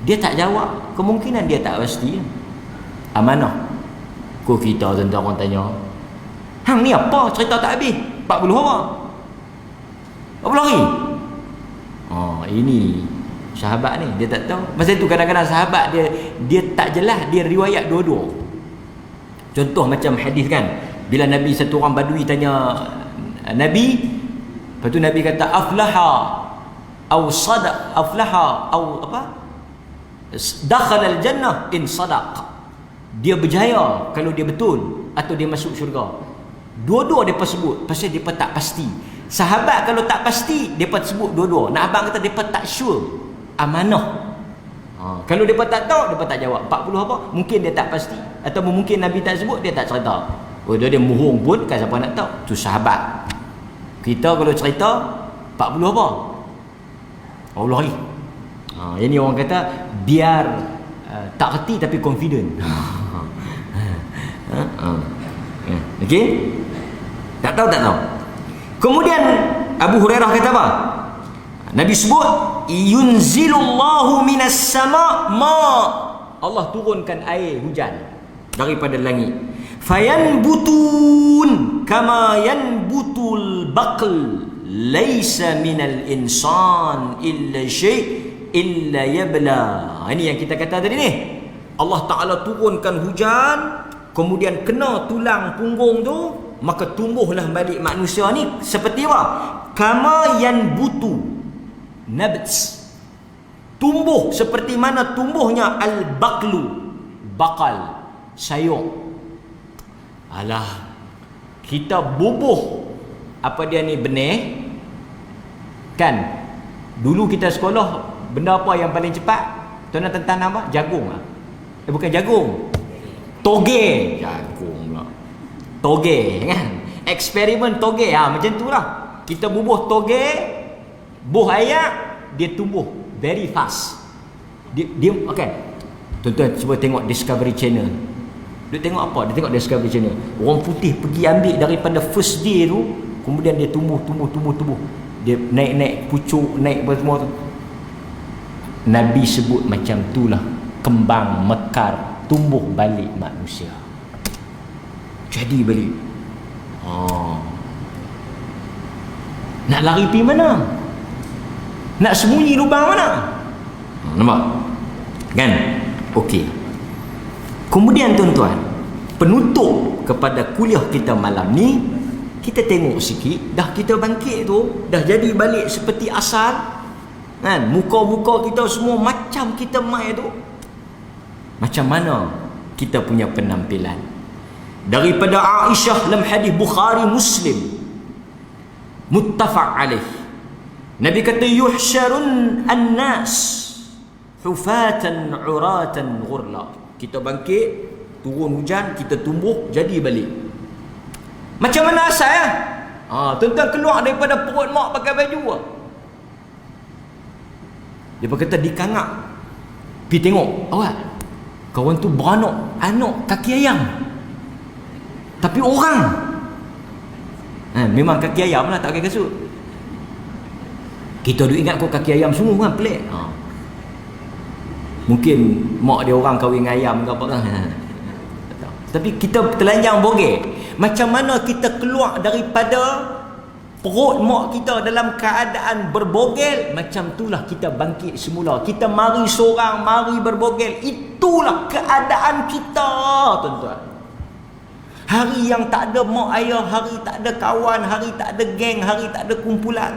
dia tak jawab. Kemungkinan dia tak pasti. Amanah. Kau kita tentang orang tanya, hang ni apa cerita tak habis? 40 apa? 40 hari? Oh, ini sahabat ni dia tak tahu. Masa tu kadang-kadang sahabat dia tak jelas, dia riwayat dua-dua. Contoh macam hadis kan, bila Nabi, satu orang Badui tanya Nabi, lepas tu Nabi kata aflaha au sadaq, aflaha au apa, dakhala al-jannah in sadaq. Dia berjaya kalau dia betul, atau dia masuk syurga. Dua-dua depa sebut pasal depa tak pasti. Sahabat kalau tak pasti depa sebut dua-dua. Nak abang kata depa tak sure. Amanah. Kalau depa tak tahu, depa tak jawab. 40 apa? Mungkin dia tak pasti, atau mungkin Nabi tak sebut, dia tak cerita. Oh, dia mohong pun kan, siapa nak tahu? Tu sahabat. Kita kalau cerita 40 apa? Allah ni. Yang ni orang kata biar tak reti tapi confident. Okey? Tak tahu. Kemudian Abu Hurairah kata apa? Nabi sebut yunzilullahu minas sama' ma. Allah turunkan air hujan daripada langit. Fayanbutun kama yanbutul baql. Laisa minal insan illa syai' illa yabla. Ini yang kita kata tadi ni. Allah Ta'ala turunkan hujan, kemudian kena tulang punggung tu, maka tumbuhlah balik manusia ni seperti apa? Kama yanbutu nabts. Tumbuh seperti mana tumbuhnya al-baqlu, bakal, sayur. Alah, kita bubuh apa dia ni, benih kan. Dulu kita sekolah, benda apa yang paling cepat? Tuan nak tanam apa? Jagung lah. Bukan jagung, toge. Jagung pula, toge kan. Eksperimen toge, macam tu lah. Kita bubuh toge, buah ayak, dia tumbuh very fast. Dia okay. Tuan-tuan cuba tengok Discovery Channel. Dia tengok apa? Dia tengok Discovery Channel. Orang putih pergi ambil daripada first day tu, kemudian dia tumbuh. Dia naik pucuk, naik semua tu. Nabi sebut macam itulah kembang mekar tumbuh balik manusia. Jadi balik. Nak lari pergi mana? Nak sembunyi lubang mana? Nampak? Kan? Okey. Kemudian tuan-tuan, penutup kepada kuliah kita malam ni, kita tengok sikit, dah kita bangkit tu, dah jadi balik seperti asal. Kan? Muka-muka kita semua macam kita mai tu. Macam mana kita punya penampilan? Daripada Aisyah dalam hadis Bukhari Muslim, muttafaq alaih, Nabi kata yuhsyarun an-nas hufatan uratan ghurla. Kita bangkit, turun hujan, kita tumbuh, jadi balik. Macam mana asal ya? Tuan-tuan keluar daripada perut mak pakai baju lah. Dia berkata dikangak. Pergi tengok, awak, kawan tu beranak, anak kaki ayam. Tapi orang. Memang kaki ayam lah, tak pakai kasut. Kita duk ingat kau kaki ayam semua kan, pelik. Mungkin mak dia orang kahwin dengan ayam ke apa kan. Tapi kita telanjang bogel. Macam mana kita keluar daripada perut mak kita dalam keadaan berbogel, macam itulah kita bangkit semula. Kita mari seorang, mari berbogel. Itulah keadaan kita, tuan-tuan. Hari yang tak ada mak ayah, hari tak ada kawan, hari tak ada geng, hari tak ada kumpulan.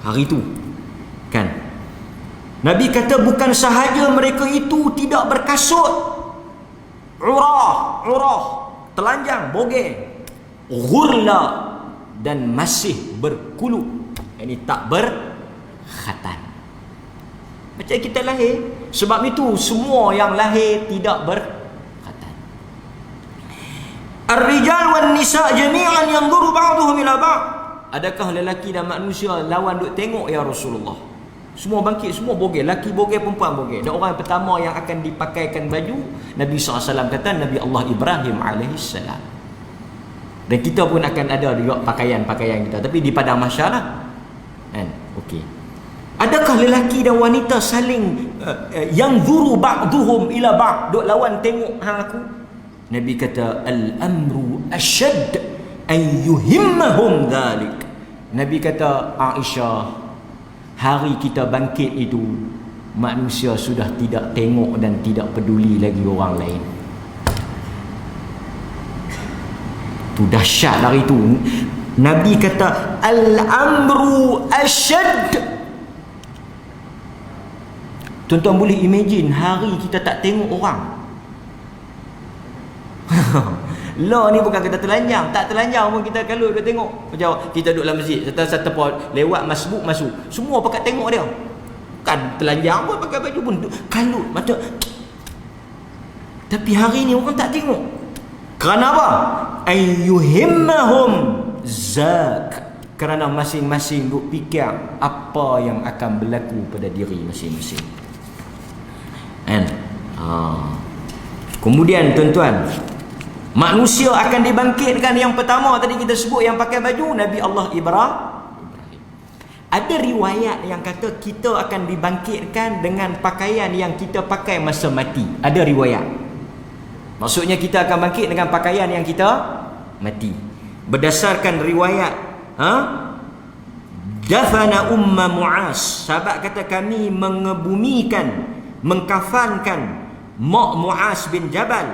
Hari itu kan Nabi kata bukan sahaja mereka itu tidak berkasut, urah, telanjang, bogel, ghurla, dan masih berkulup. Ini tak berkhatan. Macam kita lahir. Sebab itu semua yang lahir tidak berkhatan. Ar-rijal wan nisa jami'an yanzuru ba'duhum ila ba'd. Adakah lelaki dan manusia lawan duk tengok ya Rasulullah? Semua bangkit, semua bogel. Laki bogel, perempuan bogel. Dan orang pertama yang akan dipakaikan baju, Nabi SAW kata Nabi Allah Ibrahim AS. Dan kita pun akan ada juga pakaian-pakaian kita, tapi di padang mahsyar lah. Kan? Okey. Adakah lelaki dan wanita saling yang zuru ba'duhum ila ba'd, duk lawan tengok hang aku? Nabi kata al-amru ashad an yuhimmahum dhalik. Nabi kata Aisyah, hari kita bangkit itu manusia sudah tidak tengok dan tidak peduli lagi orang lain. Tu dahsyat dari itu. Nabi kata al-amru ashad. Tuan-tuan boleh imagine hari kita tak tengok orang. Lah ni bukan kita telanjang, tak telanjang pun kita kalau duk tengok. Macam kita duduk dalam masjid, satu pun lewat masbuk masuk, semua pakat tengok dia. Kan telanjang pun pakai baju pun kalut macam. Tapi hari ni orang tak tengok. Kerana apa? Ayyuhimmahum zak. Kerana masing-masing duk fikir apa yang akan berlaku pada diri masing-masing. Kan? Kemudian tuan-tuan, manusia akan dibangkitkan yang pertama tadi kita sebut yang pakai baju Nabi Allah Ibrahim. Ada riwayat yang kata kita akan dibangkitkan dengan pakaian yang kita pakai masa mati. Ada riwayat. Maksudnya kita akan bangkit dengan pakaian yang kita mati. Berdasarkan riwayat, dafana umma Mu'az. Sahabat kata kami mengebumikan, mengkafankan mak Mu'az bin Jabal.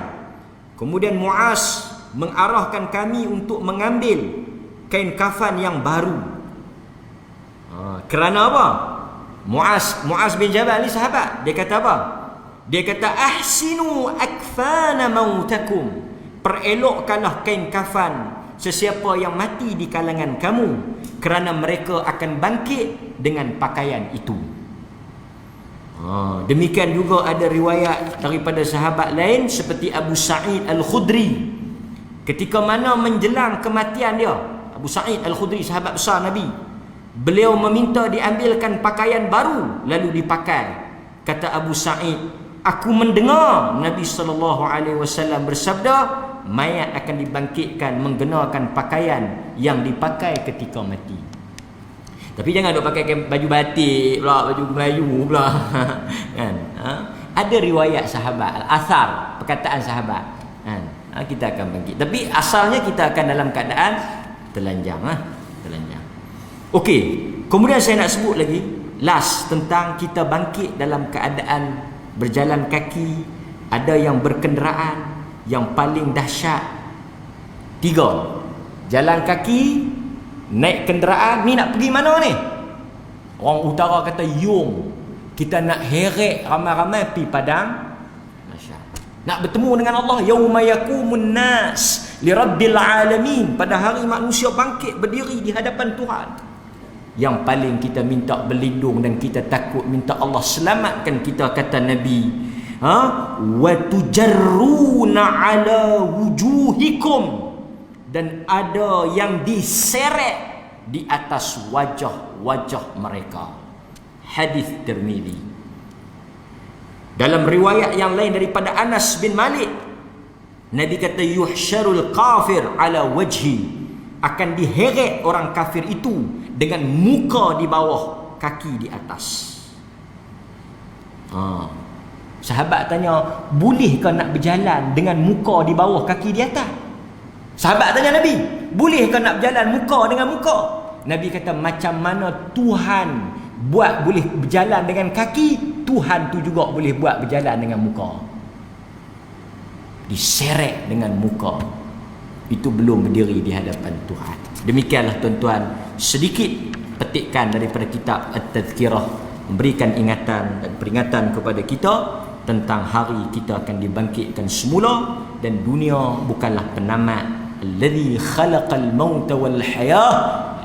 Kemudian Mu'az mengarahkan kami untuk mengambil kain kafan yang baru. Kerana apa? Mu'az bin Jabal ni sahabat. Dia kata apa? Dia kata ahsinu akfana mautakum. Perelokkanlah kain kafan sesiapa yang mati di kalangan kamu, kerana mereka akan bangkit dengan pakaian itu. Demikian juga ada riwayat daripada sahabat lain seperti Abu Sa'id Al-Khudri. Ketika mana menjelang kematian dia, Abu Sa'id Al-Khudri, sahabat besar Nabi, beliau meminta diambilkan pakaian baru lalu dipakai. Kata Abu Sa'id, aku mendengar Nabi SAW bersabda, mayat akan dibangkitkan menggunakan pakaian yang dipakai ketika mati. Tapi jangan duk pakai baju batik pula, baju Melayu pula. Kan? Ada riwayat sahabat, asar, perkataan sahabat. Kan? Kita akan bangkit. Tapi asalnya kita akan dalam keadaan telanjang. Telanjang. Okey. Kemudian saya nak sebut lagi, last, tentang kita bangkit dalam keadaan berjalan kaki, ada yang berkenderaan, yang paling dahsyat 3. Jalan kaki, naik kenderaan. Ni nak pergi mana ni? Orang utara kata Yung. Kita nak heret ramai-ramai pergi padang mahsyar. Nak bertemu dengan Allah. Yauma yaqumun nas li rabbil alamin. Pada hari manusia bangkit berdiri di hadapan Tuhan. Yang paling kita minta berlindung dan kita takut minta Allah selamatkan kita, kata Nabi, wa tujarruna ala wujuhikum, dan ada yang diseret di atas wajah-wajah mereka. Hadis Tirmizi. Dalam riwayat yang lain daripada Anas bin Malik, Nabi kata yuhsyarul kafir ala wajhi akan diheret orang kafir itu dengan muka di bawah, kaki di atas. Sahabat tanya, bolehkah nak berjalan dengan muka di bawah, kaki di atas? Sahabat tanya Nabi, bolehkah nak berjalan muka dengan muka? Nabi kata, macam mana Tuhan buat boleh berjalan dengan kaki, Tuhan tu juga boleh buat berjalan dengan muka. Diseret dengan muka, itu belum berdiri di hadapan Tuhan. Demikianlah tuan-tuan, sedikit petikan daripada kitab At-Tadhkirah, memberikan ingatan dan peringatan kepada kita tentang hari kita akan dibangkitkan semula, dan dunia bukanlah penamat. Allazi khalaqal mauta wal hayah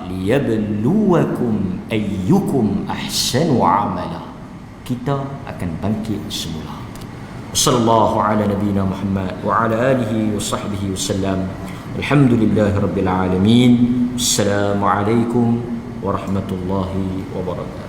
liyabluwakum ayyukum ahsanu amala. Kita akan bangkit semula. Sallallahu ala nabiyyina Muhammad wa ala alihi wa sahbihi wasallam. Alhamdulillahirabbil alamin. Assalamualaikum warahmatullahi wabarakatuh.